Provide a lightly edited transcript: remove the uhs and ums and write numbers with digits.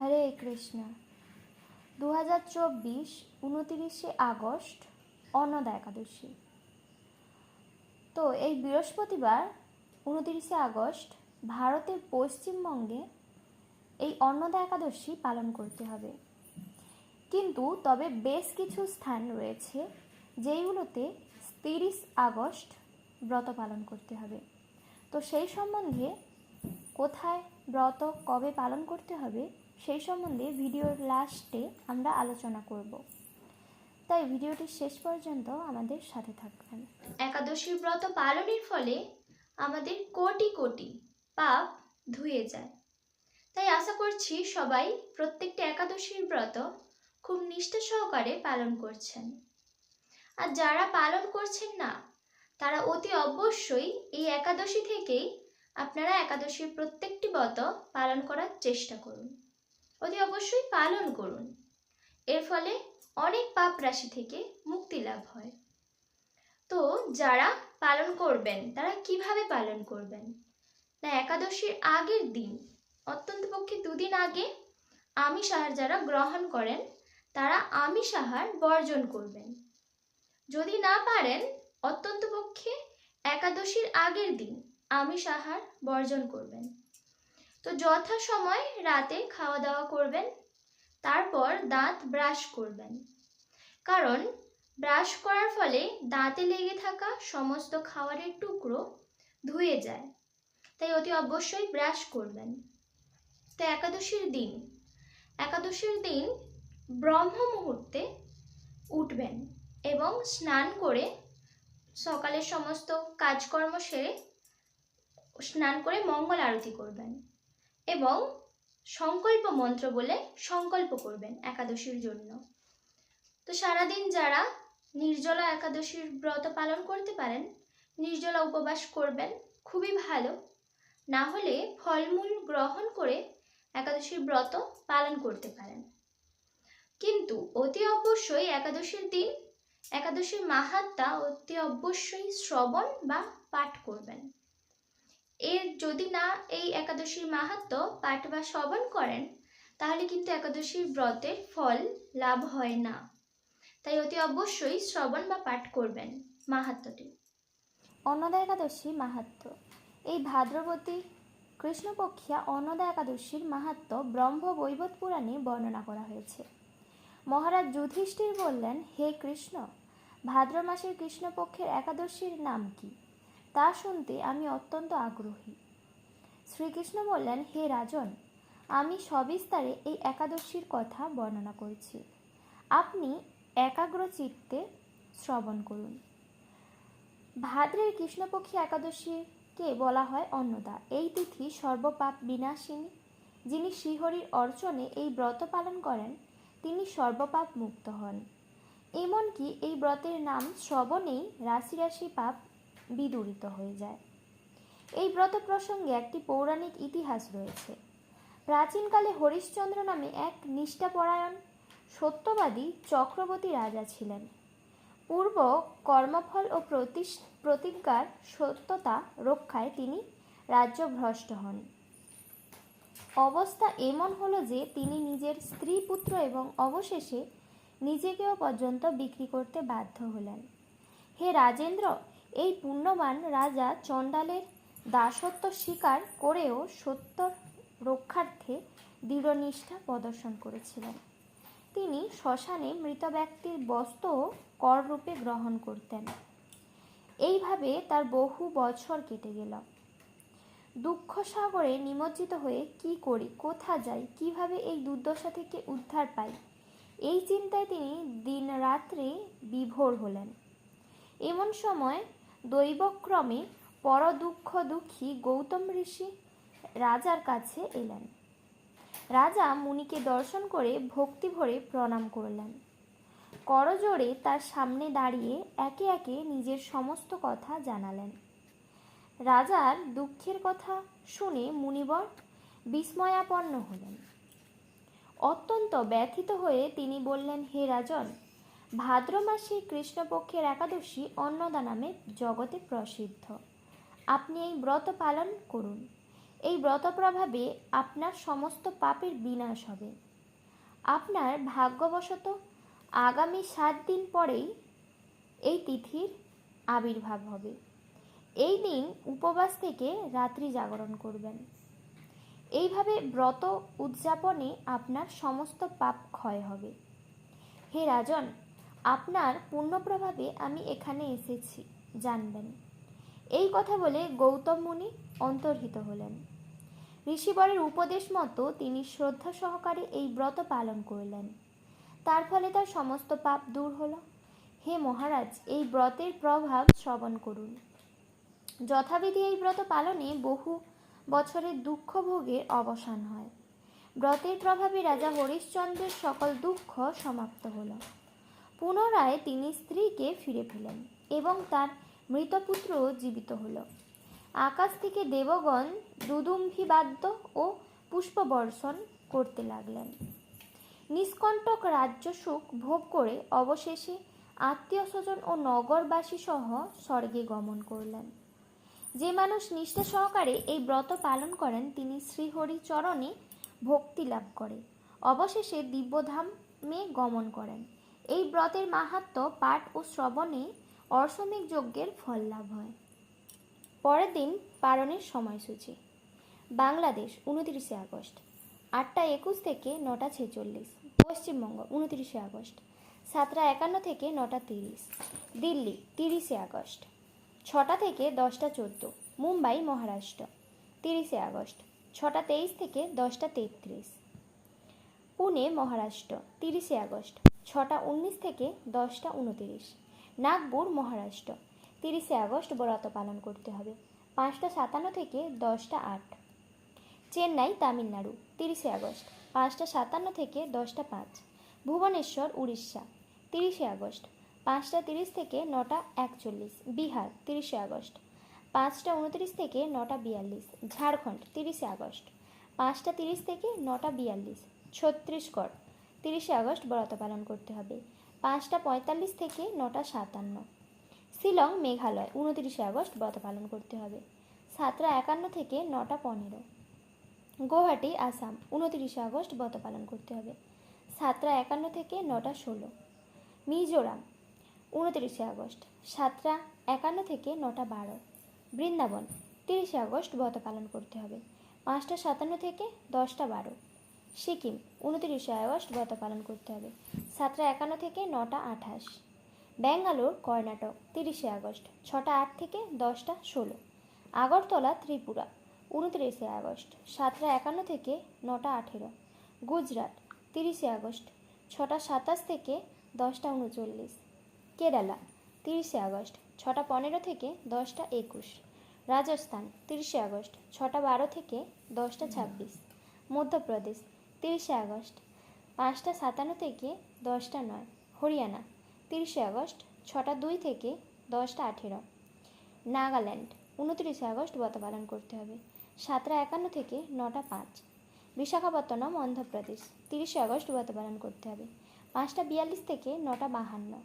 হরে Krishna. 2024 29শে August Annada একাদশী। তো এই বৃহস্পতিবার 29শে আগস্ট ভারতের পশ্চিমবঙ্গে এই অন্নদা একাদশী পালন করতে হবে। কিন্তু তবে বেশ কিছু স্থান রয়েছে যেইগুলোতে 30 আগস্ট ব্রত পালন করতে হবে। তো সেই সম্বন্ধে কোথায় ব্রত কবে পালন করতে হবে সেই সম্বন্ধে ভিডিওর লাস্টে আমরা আলোচনা করব, তাই ভিডিওটি শেষ পর্যন্ত আমাদের সাথে থাকবেন। একাদশীর ব্রত পালনের ফলে আমাদের কোটি কোটি পাপ ধুয়ে যায়। তাই আশা করছি সবাই প্রত্যেকটি একাদশীর ব্রত খুব নিষ্ঠা সহকারে পালন করছেন। আর যারা পালন করছেন না তারা অতি অবশ্যই এই একাদশী থেকেই আপনারা একাদশীর প্রত্যেকটি ব্রত পালন করার চেষ্টা করুন, অতি অবশ্যই পালন করুন। এর ফলে অনেক পাপ রাশি থেকে মুক্তি লাভ হয়। তো যারা পালন করবেন তারা কিভাবে পালন করবেন না, একাদশীর আগের দিন অত্যন্ত পক্ষে 2 দিন আগে আমিষ আহার যারা গ্রহণ করেন তারা আমিষ আহার বর্জন করবেন। যদি না পারেন অত্যন্ত পক্ষে একাদশীর আগের দিন আমিষ আহার বর্জন করবেন। তো যথাসময় রাতে খাওয়া দাওয়া করবেন, তারপর দাঁত ব্রাশ করবেন, কারণ ব্রাশ করার ফলে দাঁতে লেগে থাকা সমস্ত খাবারের টুকরো ধুয়ে যায়, তাই অতি অবশ্যই ব্রাশ করবেন। তো একাদশীর দিন ব্রহ্ম মুহূর্তে উঠবেন এবং স্নান করে সকালের সমস্ত কাজকর্ম সেরে স্নান করে মঙ্গল আরতি করবেন এবং সংকল্প মন্ত্র বলে সংকল্প করবেন একাদশীর জন্য। তো সারাদিন যারা নির্জলা একাদশীর ব্রত পালন করতে পারেন নির্জলা উপবাস করবেন, খুবই ভালো। না হলে ফলমূল গ্রহণ করে একাদশীর ব্রত পালন করতে পারেন। কিন্তু অতি অবশ্যই একাদশীর দিন একাদশীর মাহাত্ম্য অতি অবশ্যই শ্রবণ বা পাঠ করবেন। যদি না এই একাদশীর মাহাত্ম্য পাঠ বা শ্রবণ করেন তাহলে কিন্তু একাদশীর ব্রতের ফল লাভ হয় না। তাই অতি অবশ্যই শ্রবণ বা পাঠ করবেন মাহাত্ম্যটি। অন্নদা একাদশী মাহাত্ম্য। এই ভাদ্রবতী কৃষ্ণপক্ষিয়া অন্নদা একাদশীর মাহাত্ম্য ব্রহ্ম বৈবর্ত পুরাণে বর্ণনা করা হয়েছে। মহারাজ যুধিষ্ঠির বললেন, হে কৃষ্ণ, ভাদ্র মাসের কৃষ্ণপক্ষের একাদশীর নাম কি? তা শুনতে আমি অত্যন্ত আগ্রহী। শ্রীকৃষ্ণ বললেন, হে রাজন, আমি সবিস্তারে এই একাদশীর কথা বর্ণনা করছি, আপনি একাগ্র চিত্তে শ্রবণ করুন। ভাদ্রের কৃষ্ণপক্ষী একাদশীকে বলা হয় অন্নদা। এই তিথি সর্বপাপ বিনাশিনী। যিনি শ্রীহরির অর্চনে এই ব্রত পালন করেন তিনি সর্বপাপ মুক্ত হন। এমনকি এই ব্রতের নাম শ্রবণেই রাশি রাশি পাপ বিদূরিত হয়ে যায়। এই ব্রত প্রসঙ্গে একটি পৌরাণিক ইতিহাস রয়েছে। প্রাচীনকালে হরিশ্চন্দ্র নামে এক নিষ্ঠাপরায়ণ সত্যবাদী চক্রবর্তী রাজা ছিলেন। পূর্ব কর্মফল ও প্রতিজ্ঞার সত্যতা রক্ষায় তিনি রাজ্যভ্রষ্ট হন। অবস্থা এমন হলো যে তিনি নিজের স্ত্রী পুত্র এবং অবশেষে নিজেকেও পর্যন্ত বিক্রি করতে বাধ্য হলেন। হে রাজেন্দ্র, এই পুণ্যবান রাজা চণ্ডালের দাসত্ব স্বীকার করেও সত্য রক্ষার্থে দৃঢ়নিষ্ঠা প্রদর্শন করেছিলেন। তিনি শ্মশানে মৃত ব্যক্তির বস্ত্র কররূপে গ্রহণ করতেন। এইভাবে তার বহু বছর কেটে গেল। দুঃখ সাগরে নিমজ্জিত হয়ে কি করি, কোথা যাই, কিভাবে এই দুর্দশা থেকে উদ্ধার পাই, এই চিন্তায় তিনি দিন রাত্রে বিভোর হলেন। এমন সময় দৈবক্রমে দুঃখী গৌতম ঋষি রাজার কাছে এলেন। রাজা মুনিকে দর্শন করে ভক্তি ভরে প্রণাম করলেন। করজোড়ে তার সামনে দাঁড়িয়ে একে একে নিজের সমস্ত কথা জানালেন। রাজার দুঃখের কথা শুনে মুনিবর বিস্ময়াপন্ন হলেন। অত্যন্ত ব্যথিত হয়ে তিনি বললেন, হে রাজন, ভাদ্র মাসে কৃষ্ণপক্ষের একাদশী অন্নদা নামে জগতে প্রসিদ্ধ। আপনি এই ব্রত পালন করুন। এই ব্রত প্রভাবে আপনার সমস্ত পাপের বিনাশ হবে। আপনার ভাগ্যবশত আগামী 7 দিন পরেই এই তিথির আবির্ভাব হবে। এই দিন উপবাস থেকে রাত্রি জাগরণ করবেন। এইভাবে ব্রত উদযাপনে আপনার সমস্ত পাপ ক্ষয় হবে। হে রাজন, আপনার পুণ্যপ্রভাবে আমি এখানে এসেছি, জানবেন। এই কথা বলে গৌতম মুনি অন্তর্হিত হলেন। ঋষিবরের উপদেশ মতো তিনি শ্রদ্ধা সহকারে এই ব্রত পালন করলেন। তার ফলে তার সমস্ত পাপ দূর হলো। হে মহারাজ, এই ব্রতের প্রভাব শ্রবণ করুন। যথাবিধি এই ব্রত পালনে বহু বছরের দুঃখ ভোগের অবসান হয়। ব্রতের প্রভাবে রাজা হরিশ্চন্দ্রের সকল দুঃখ সমাপ্ত হল। পুনরায় তিনি স্ত্রীকে ফিরে পেলেন এবং তার মৃতপুত্র জীবিত হল। আকাশ থেকে দেবগণ দুদুম্ভিবাদ্য ও পুষ্পবর্ষণ করতে লাগলেন। নিষ্কণ্টক রাজ্য সুখ ভোগ করে অবশেষে আত্মীয় স্বজন ও নগরবাসী সহ স্বর্গে গমন করলেন। যে মানুষ নিষ্ঠা সহকারে এই ব্রত পালন করেন তিনি শ্রীহরি চরণে ভক্তি লাভ করে অবশেষে দিব্যধামে গমন করেন। এই ব্রতের মাহাত্ম্য পাঠ ও শ্রবণে অশ্বমেধ যজ্ঞের ফল লাভ হয়। পরের দিন পালনের সময়সূচি। বাংলাদেশ 29শে আগস্ট 8টা 21 থেকে 9টা 46। পশ্চিমবঙ্গ 29শে আগস্ট 7টা 51 থেকে 9টা 30। দিল্লি 30শে আগস্ট 6টা থেকে 10টা 14। মুম্বাই মহারাষ্ট্র 30শে আগস্ট 6টা 23 থেকে 10টা 33। পুনে মহারাষ্ট্র 30শে আগস্ট 6টা 19 থেকে 10টা 29। নাগপুর মহারাষ্ট্র 30শে আগস্ট ব্রত পালন করতে হবে। 5টা 57 থেকে 10টা 8। চেন্নাই তামিলনাড়ু 30শে আগস্ট 5টা 57 থেকে 10টা 5। ভুবনেশ্বর উড়িষ্যা 30শে আগস্ট 5টা 30 থেকে 9টা 41। বিহার 30শে আগস্ট 5টা 29 থেকে 9টা 42। ঝাড়খণ্ড 30শে আগস্ট 5টা 30 থেকে 9টা 42। ছত্তিশগড় 30শে আগস্ট ব্রত পালন করতে হবে। 5টা 45 থেকে 9টা 57। শিলং মেঘালয় 29শে আগস্ট ব্রত পালন করতে হবে। 7টা 51 থেকে 9টা 15। গুয়াহাটি আসাম 29শে আগস্ট ব্রত পালন করতে হবে। 7টা 51 থেকে 9টা 16। মিজোরাম 29শে আগস্ট 7টা 51 থেকে 9টা 12। বৃন্দাবন 30শে আগস্ট ব্রত পালন করতে হবে। 5টা 57 থেকে 10টা 12। সিকিম 29শে আগস্ট ব্রত পালন করতে হবে। 7টা 51 থেকে 9টা 28। ব্যাঙ্গালোর কর্ণাটক 30শে আগস্ট 6টা 8 থেকে 10টা 16। আগরতলা ত্রিপুরা 29শে আগস্ট 7টা 51 থেকে 9টা 18। গুজরাট 30শে আগস্ট 6টা 27 থেকে 10টা 39। কেরালা 30শে আগস্ট 6টা 15 থেকে 10টা 21। রাজস্থান 30শে আগস্ট 6টা 12 থেকে 10টা 26। মধ্যপ্রদেশ 30শে আগস্ট 5টা 57 থেকে 10টা 9। হরিয়ানা 30শে আগস্ট 6টা 2 থেকে 10টা 18। নাগাল্যান্ড 29শে আগস্ট ব্রত পালন করতে হবে। 7টা 51 থেকে 9টা 5। বিশাখাপত্তনম অন্ধ্রপ্রদেশ 30শে আগস্ট ব্রত পালন করতে হবে। 5টা 42 থেকে 9টা 52।